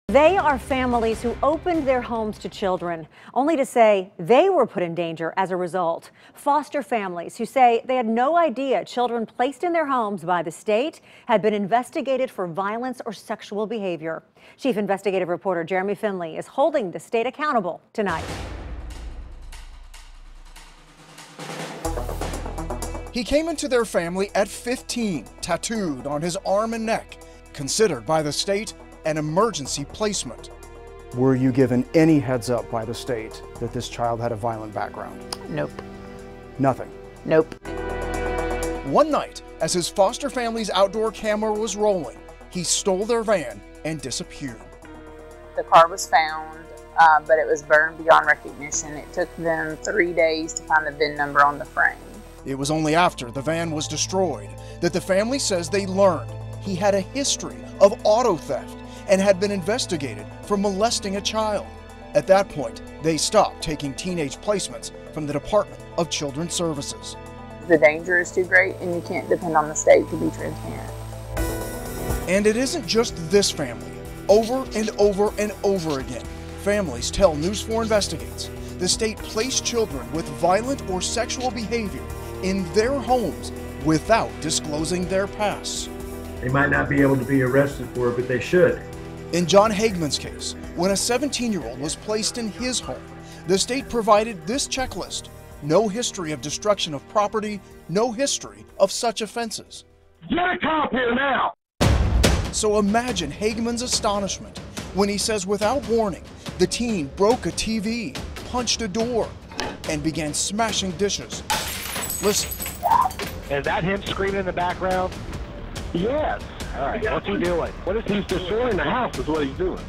They are families who opened their homes to children, only to say they were put in danger as a result. Foster families who say they had no idea children placed in their homes by the state had been investigated for violence or sexual behavior. Chief investigative reporter Jeremy Finley is holding the state accountable tonight. He came into their family at 15, tattooed on his arm and neck, considered by the state an emergency placement. Were you given any heads up by the state that this child had a violent background? Nope. Nothing? Nope. One night, as his foster family's outdoor camera was rolling, he stole their van and disappeared. The car was found, but it was burned beyond recognition. It took them 3 days to find the VIN number on the frame. It was only after the van was destroyed that the family says they learned he had a history of auto theft and had been investigated for molesting a child. At that point, they stopped taking teenage placements from the Department of Children's Services. The danger is too great, and you can't depend on the state to be transparent. And it isn't just this family. Over and over and over again, families tell News4 Investigates the state placed children with violent or sexual behavior in their homes without disclosing their pasts. They might not be able to be arrested for it, but they should. In John Hagman's case, when a 17-year-old was placed in his home, the state provided this checklist: no history of destruction of property, no history of such offenses. Get a cop here now! So imagine Hagman's astonishment when he says without warning, the teen broke a TV, punched a door, and began smashing dishes. Listen. Is that him screaming in the background? Yes. All right, what's he doing? What if he's destroying the house is what he's doing?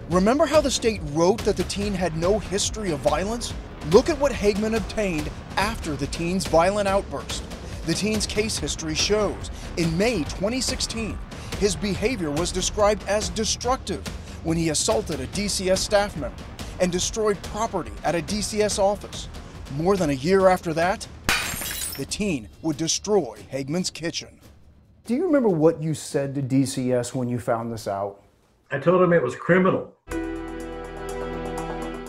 Remember how the state wrote that the teen had no history of violence? Look at what Hagman obtained after the teen's violent outburst. The teen's case history shows in May 2016, his behavior was described as destructive when he assaulted a DCS staff member and destroyed property at a DCS office. More than a year after that, the teen would destroy Hagman's kitchen. Do you remember what you said to DCS when you found this out? I told him it was criminal.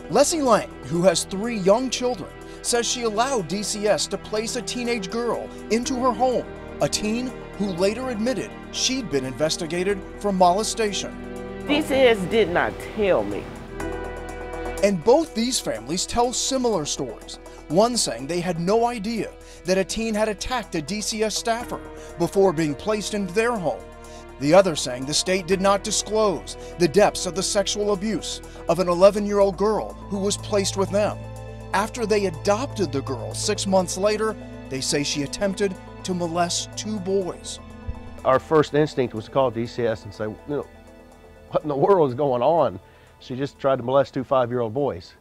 Leslie Lang, who has 3 young children, says she allowed DCS to place a teenage girl into her home, a teen who later admitted she'd been investigated for molestation. DCS did not tell me. And both these families tell similar stories. One saying they had no idea that a teen had attacked a DCS staffer before being placed in their home. The other saying the state did not disclose the depths of the sexual abuse of an 11-year-old girl who was placed with them. After they adopted the girl 6 months later, they say she attempted to molest 2 boys. Our first instinct was to call DCS and say, what in the world is going on? She just tried to molest 2 5-year-old boys.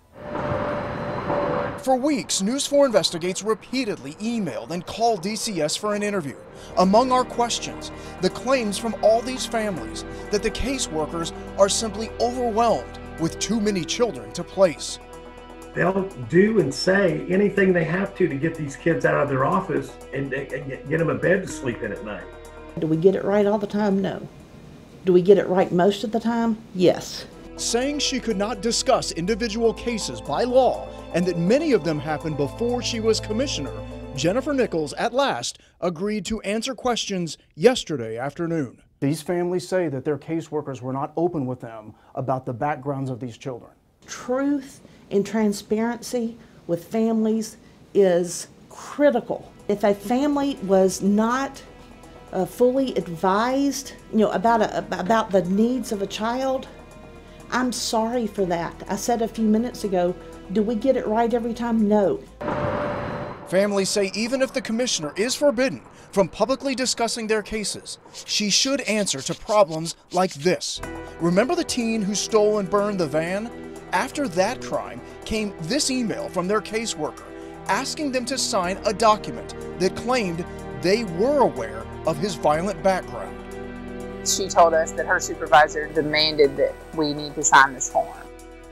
For weeks, News4 Investigates repeatedly emailed and called DCS for an interview. Among our questions, the claims from all these families that the caseworkers are simply overwhelmed with too many children to place. They'll do and say anything they have to get these kids out of their office and get them a bed to sleep in at night. Do we get it right all the time? No. Do we get it right most of the time? Yes. Saying she could not discuss individual cases by law and that many of them happened before she was commissioner, Jennifer Nichols at last agreed to answer questions yesterday afternoon. These families say that their caseworkers were not open with them about the backgrounds of these children. Truth and transparency with families is critical. If a family was not fully advised, about the needs of a child, I'm sorry for that. I said a few minutes ago, do we get it right every time? No. Families say even if the commissioner is forbidden from publicly discussing their cases, she should answer to problems like this. Remember the teen who stole and burned the van? After that crime came this email from their caseworker asking them to sign a document that claimed they were aware of his violent background. She told us that her supervisor demanded that we need to sign this form.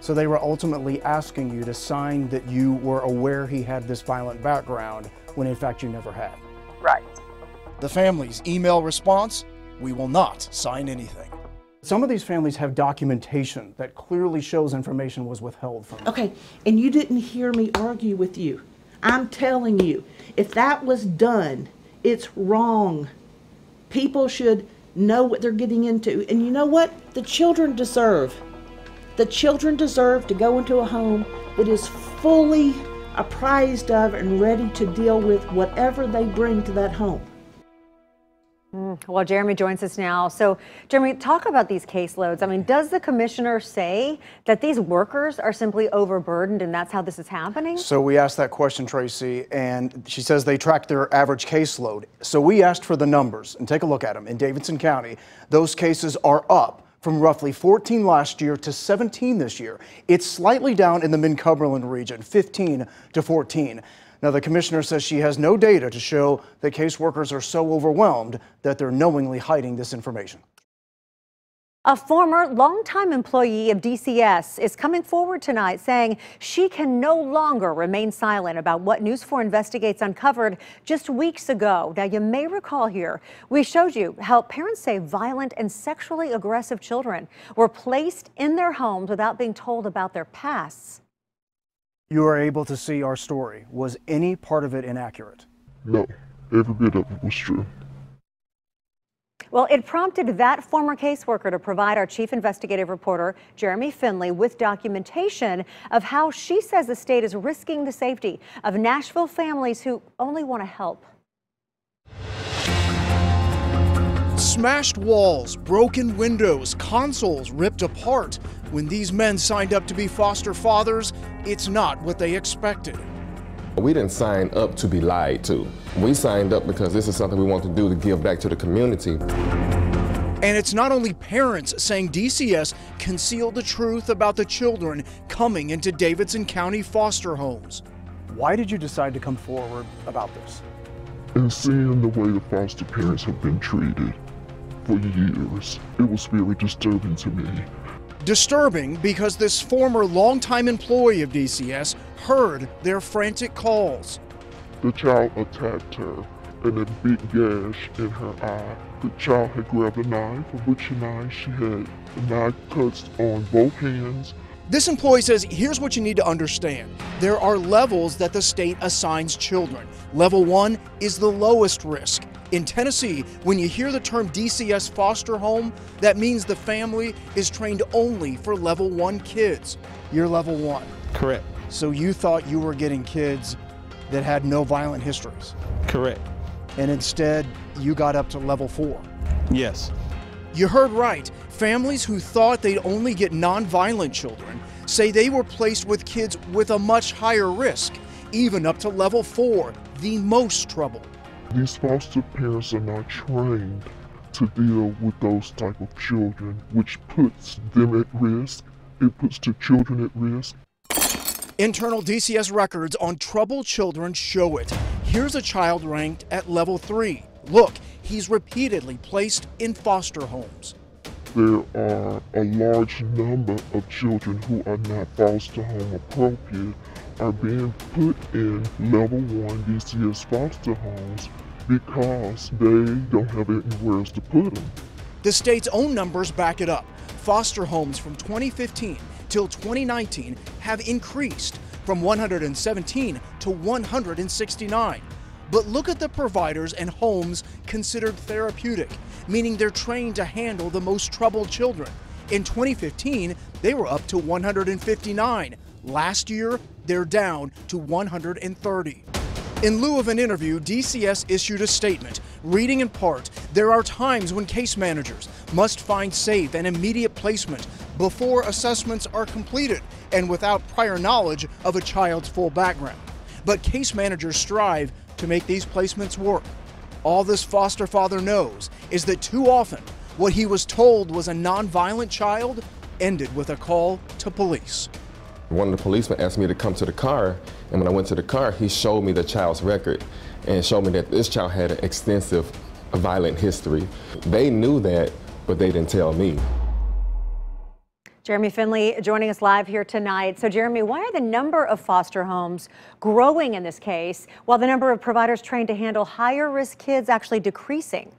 So they were ultimately asking you to sign that you were aware he had this violent background when in fact you never had. Right. The family's email response: we will not sign anything. Some of these families have documentation that clearly shows information was withheld from them. Okay, and you didn't hear me argue with you. I'm telling you, if that was done, it's wrong. People should know what they're getting into. And you know what? The children deserve to go into a home that is fully apprised of and ready to deal with whatever they bring to that home. Well, Jeremy joins us now. So, Jeremy, talk about these caseloads. I mean, does the commissioner say that these workers are simply overburdened and that's how this is happening? So we asked that question, Tracy, and she says they track their average caseload. So we asked for the numbers, and take a look at them. In Davidson County, those cases are up from roughly 14 last year to 17 this year. It's slightly down in the Mid-Cumberland region, 15 to 14. Now, the commissioner says she has no data to show that caseworkers are so overwhelmed that they're knowingly hiding this information. A former longtime employee of DCS is coming forward tonight saying she can no longer remain silent about what News4 Investigates uncovered just weeks ago. Now, you may recall here, we showed you how parents say violent and sexually aggressive children were placed in their homes without being told about their pasts. You are able to see our story. Was any part of it inaccurate? No, every bit of it was true. Well, it prompted that former caseworker to provide our chief investigative reporter, Jeremy Finley, with documentation of how she says the state is risking the safety of Nashville families who only want to help. Smashed walls, broken windows, consoles ripped apart. When these men signed up to be foster fathers, it's not what they expected. We didn't sign up to be lied to. We signed up because this is something we want to do to give back to the community. And it's not only parents saying DCS concealed the truth about the children coming into Davidson County foster homes. Why did you decide to come forward about this? And seeing the way the foster parents have been treated for years, it was very disturbing to me. Disturbing because this former longtime employee of DCS heard their frantic calls. The child attacked her and a big gash in her eye. The child had grabbed a knife, a butcher knife. She had knife cuts on both hands. This employee says, here's what you need to understand. There are levels that the state assigns children. Level 1 is the lowest risk. In Tennessee, when you hear the term DCS foster home, that means the family is trained only for level 1 kids. You're level 1. Correct. So you thought you were getting kids that had no violent histories. Correct. And instead, you got up to level 4. Yes. You heard right. Families who thought they'd only get non-violent children say they were placed with kids with a much higher risk, even up to level 4, the most trouble. These foster parents are not trained to deal with those type of children, which puts them at risk. It puts the children at risk. Internal DCS records on troubled children show it. Here's a child ranked at level 3. Look, he's repeatedly placed in foster homes. There are a large number of children who are not foster home appropriate are being put in level 1 DCS foster homes because they don't have anywhere else to put them. The state's own numbers back it up. Foster homes from 2015 till 2019 have increased from 117 to 169. But look at the providers and homes considered therapeutic, meaning they're trained to handle the most troubled children. In 2015, they were up to 159. Last year, they're down to 130. In lieu of an interview, DCS issued a statement, reading in part, there are times when case managers must find safe and immediate placement before assessments are completed and without prior knowledge of a child's full background. But case managers strive to make these placements work. All this foster father knows is that too often, what he was told was a non-violent child ended with a call to police. One of the policemen asked me to come to the car, and when I went to the car, he showed me the child's record and showed me that this child had an extensive violent history. They knew that, but they didn't tell me. Jeremy Finley joining us live here tonight. So Jeremy, why are the number of foster homes growing in this case while the number of providers trained to handle higher risk kids actually decreasing?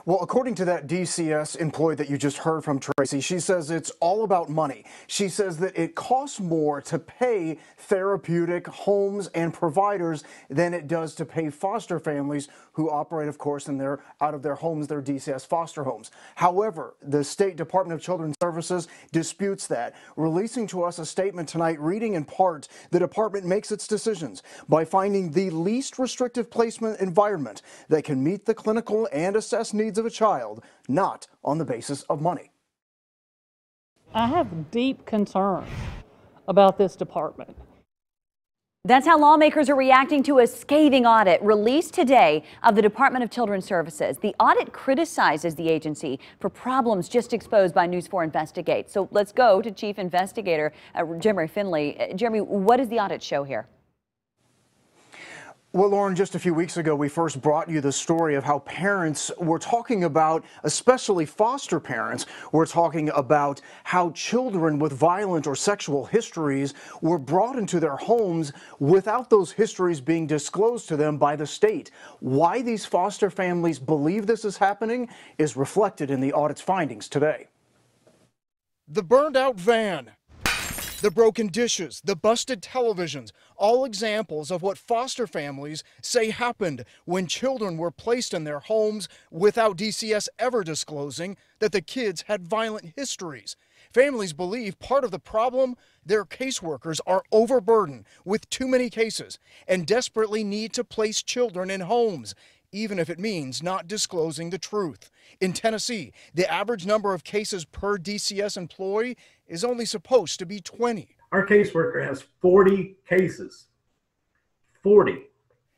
Well, according to that DCS employee that you just heard from, Tracy, she says it's all about money. She says that it costs more to pay therapeutic homes and providers than it does to pay foster families who operate, of course, out of their homes, their DCS foster homes. However, the State Department of Children's Services disputes that, releasing to us a statement tonight reading in part the department makes its decisions by finding the least restrictive placement environment that can meet the clinical and assess needs of a child, not on the basis of money. I have deep concerns about this department. That's how lawmakers are reacting to a scathing audit released today of the Department of Children's Services. The audit criticizes the agency for problems just exposed by News4 Investigate. So let's go to Chief Investigator Jeremy Finley. Jeremy, what does the audit show here? Well, Lauren, just a few weeks ago, we first brought you the story of how parents were talking about, especially foster parents, were talking about how children with violent or sexual histories were brought into their homes without those histories being disclosed to them by the state. Why these foster families believe this is happening is reflected in the audit's findings today. The burned out van, the broken dishes, the busted televisions, all examples of what foster families say happened when children were placed in their homes without DCS ever disclosing that the kids had violent histories. Families believe part of the problem, their caseworkers are overburdened with too many cases and desperately need to place children in homes, even if it means not disclosing the truth. In Tennessee, the average number of cases per DCS employee is only supposed to be 20. Our caseworker has 40 cases. 40.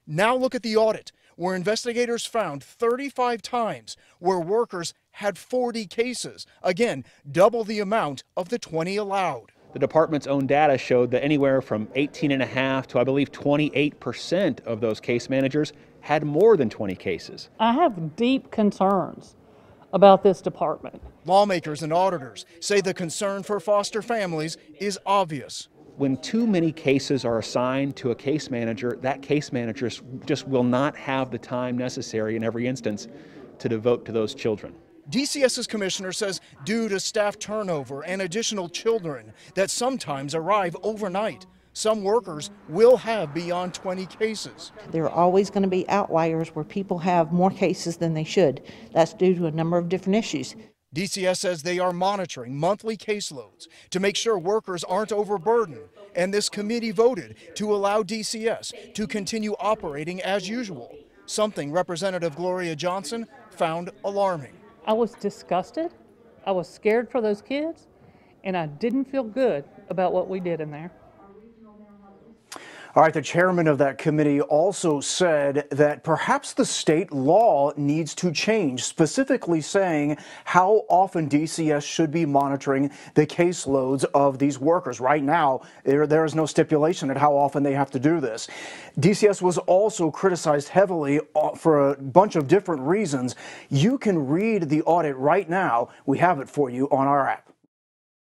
Now look at the audit, where investigators found 35 times where workers had 40 cases. Again, double the amount of the 20 allowed. The department's own data showed that anywhere from 18.5% to, I believe, 28% of those case managers had more than 20 cases. I have deep concerns about this department. Lawmakers and auditors say the concern for foster families is obvious. When too many cases are assigned to a case manager, that case manager just will not have the time necessary in every instance to devote to those children. DCS's commissioner says due to staff turnover and additional children that sometimes arrive overnight, some workers will have beyond 20 cases. There are always going to be outliers where people have more cases than they should. That's due to a number of different issues. DCS says they are monitoring monthly caseloads to make sure workers aren't overburdened, and this committee voted to allow DCS to continue operating as usual, something Representative Gloria Johnson found alarming. I was disgusted, I was scared for those kids, and I didn't feel good about what we did in there. All right, the chairman of that committee also said that perhaps the state law needs to change, specifically saying how often DCS should be monitoring the caseloads of these workers. Right now, there is no stipulation at how often they have to do this. DCS was also criticized heavily for a bunch of different reasons. You can read the audit right now. We have it for you on our app.